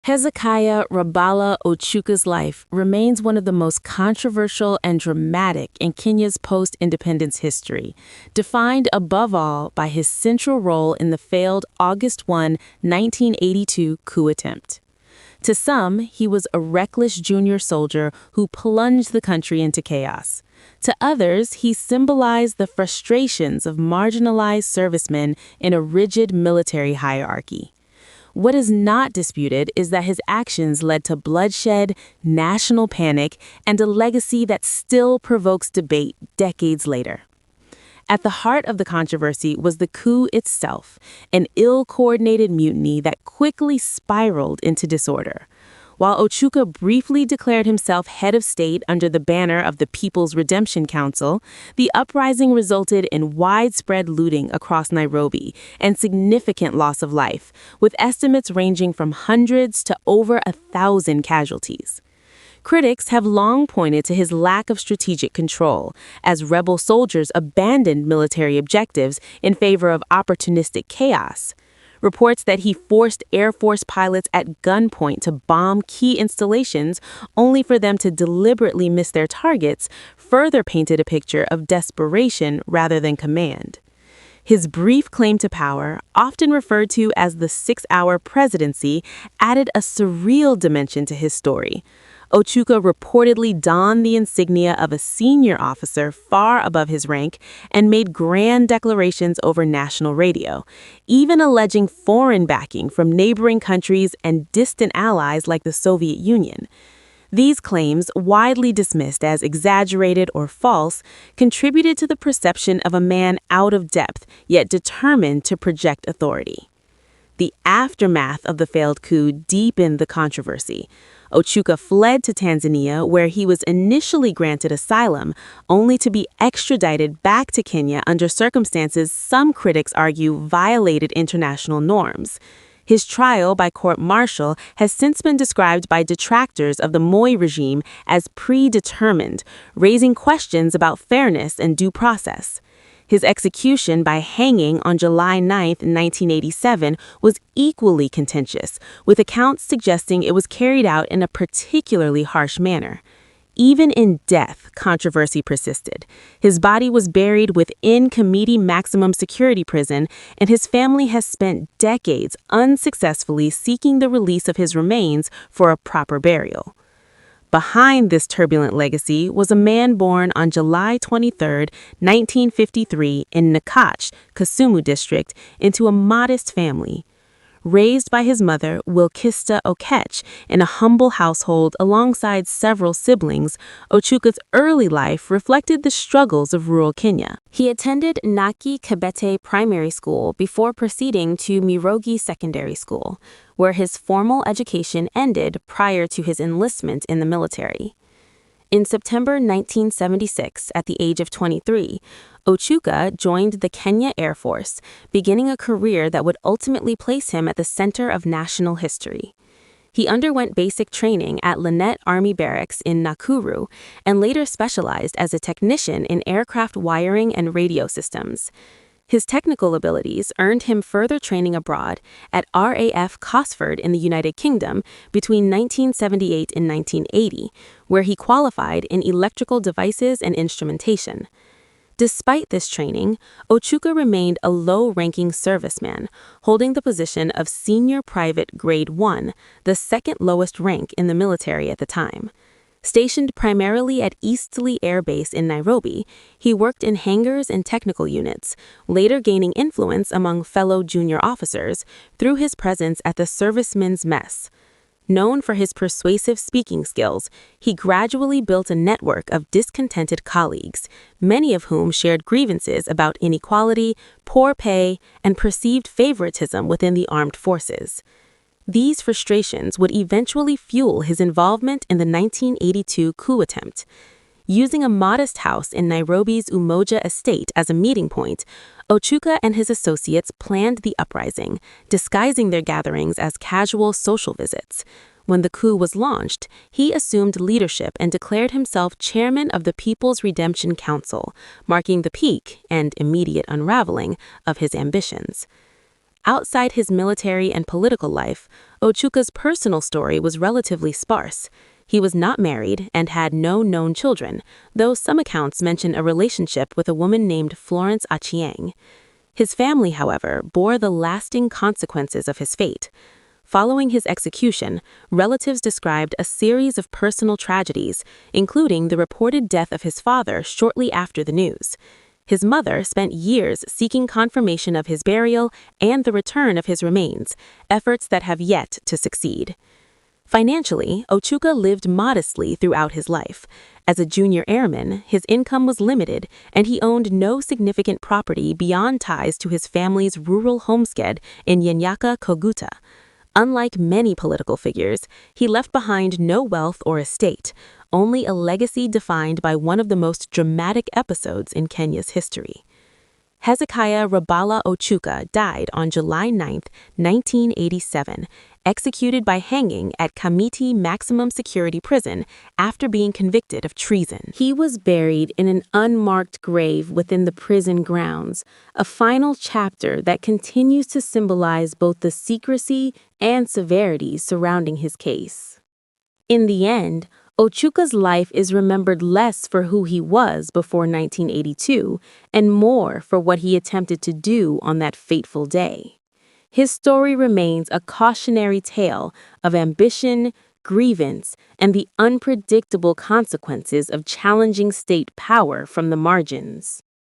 Hezekiah Rabala Ochuka's life remains one of the most controversial and dramatic in Kenya's post-independence history, defined above all by his central role in the failed August 1, 1982 coup attempt. To some, he was a reckless junior soldier who plunged the country into chaos. To others, he symbolized the frustrations of marginalized servicemen in a rigid military hierarchy. What is not disputed is that his actions led to bloodshed, national panic, and a legacy that still provokes debate decades later. At the heart of the controversy was the coup itself, an ill-coordinated mutiny that quickly spiraled into disorder. While Ochuka briefly declared himself head of state under the banner of the People's Redemption Council, the uprising resulted in widespread looting across Nairobi and significant loss of life, with estimates ranging from hundreds to over 1,000 casualties. Critics have long pointed to his lack of strategic control, as rebel soldiers abandoned military objectives in favor of opportunistic chaos. Reports that he forced Air Force pilots at gunpoint to bomb key installations only for them to deliberately miss their targets further painted a picture of desperation rather than command. His brief claim to power, often referred to as the 6-hour presidency, added a surreal dimension to his story. Ochuka reportedly donned the insignia of a senior officer far above his rank and made grand declarations over national radio, even alleging foreign backing from neighboring countries and distant allies like the Soviet Union. These claims, widely dismissed as exaggerated or false, contributed to the perception of a man out of depth yet determined to project authority. The aftermath of the failed coup deepened the controversy. Ochuka fled to Tanzania, where he was initially granted asylum, only to be extradited back to Kenya under circumstances some critics argue violated international norms. His trial by court-martial has since been described by detractors of the Moi regime as predetermined, raising questions about fairness and due process. His execution by hanging on July 9, 1987, was equally contentious, with accounts suggesting it was carried out in a particularly harsh manner. Even in death, controversy persisted. His body was buried within Kamiti Maximum Security Prison, and his family has spent decades unsuccessfully seeking the release of his remains for a proper burial. Behind this turbulent legacy was a man born on July 23, 1953, in Nakach, Kisumu District, into a modest family. Raised by his mother, Wilkista Okech, in a humble household alongside several siblings, Ochuka's early life reflected the struggles of rural Kenya. He attended Naki Kabete Primary School before proceeding to Mirogi Secondary School, where his formal education ended prior to his enlistment in the military. In September 1976, at the age of 23, Ochuka joined the Kenya Air Force, beginning a career that would ultimately place him at the center of national history. He underwent basic training at Lynette Army Barracks in Nakuru and later specialized as a technician in aircraft wiring and radio systems. His technical abilities earned him further training abroad at RAF Cosford in the United Kingdom between 1978 and 1980, where he qualified in electrical devices and instrumentation. Despite this training, Ochuka remained a low-ranking serviceman, holding the position of Senior Private Grade 1, the second lowest rank in the military at the time. Stationed primarily at Eastleigh Air Base in Nairobi, he worked in hangars and technical units, later gaining influence among fellow junior officers through his presence at the Servicemen's Mess. Known for his persuasive speaking skills, he gradually built a network of discontented colleagues, many of whom shared grievances about inequality, poor pay, and perceived favoritism within the armed forces. These frustrations would eventually fuel his involvement in the 1982 coup attempt. Using a modest house in Nairobi's Umoja estate as a meeting point, Ochuka and his associates planned the uprising, disguising their gatherings as casual social visits. When the coup was launched, he assumed leadership and declared himself chairman of the People's Redemption Council, marking the peak and immediate unraveling of his ambitions. Outside his military and political life, Ochuka's personal story was relatively sparse. He was not married and had no known children, though some accounts mention a relationship with a woman named Florence Achieng. His family, however, bore the lasting consequences of his fate. Following his execution, relatives described a series of personal tragedies, including the reported death of his father shortly after the news. His mother spent years seeking confirmation of his burial and the return of his remains, efforts that have yet to succeed. Financially, Ochuka lived modestly throughout his life. As a junior airman, his income was limited, and he owned no significant property beyond ties to his family's rural homestead in Yenyaka, Koguta. Unlike many political figures, he left behind no wealth or estate, only a legacy defined by one of the most dramatic episodes in Kenya's history. Hezekiah Rabala Ochuka died on July 9, 1987, executed by hanging at Kamiti Maximum Security Prison after being convicted of treason. He was buried in an unmarked grave within the prison grounds, a final chapter that continues to symbolize both the secrecy and severity surrounding his case. In the end, Ochuka's life is remembered less for who he was before 1982 and more for what he attempted to do on that fateful day. His story remains a cautionary tale of ambition, grievance, and the unpredictable consequences of challenging state power from the margins.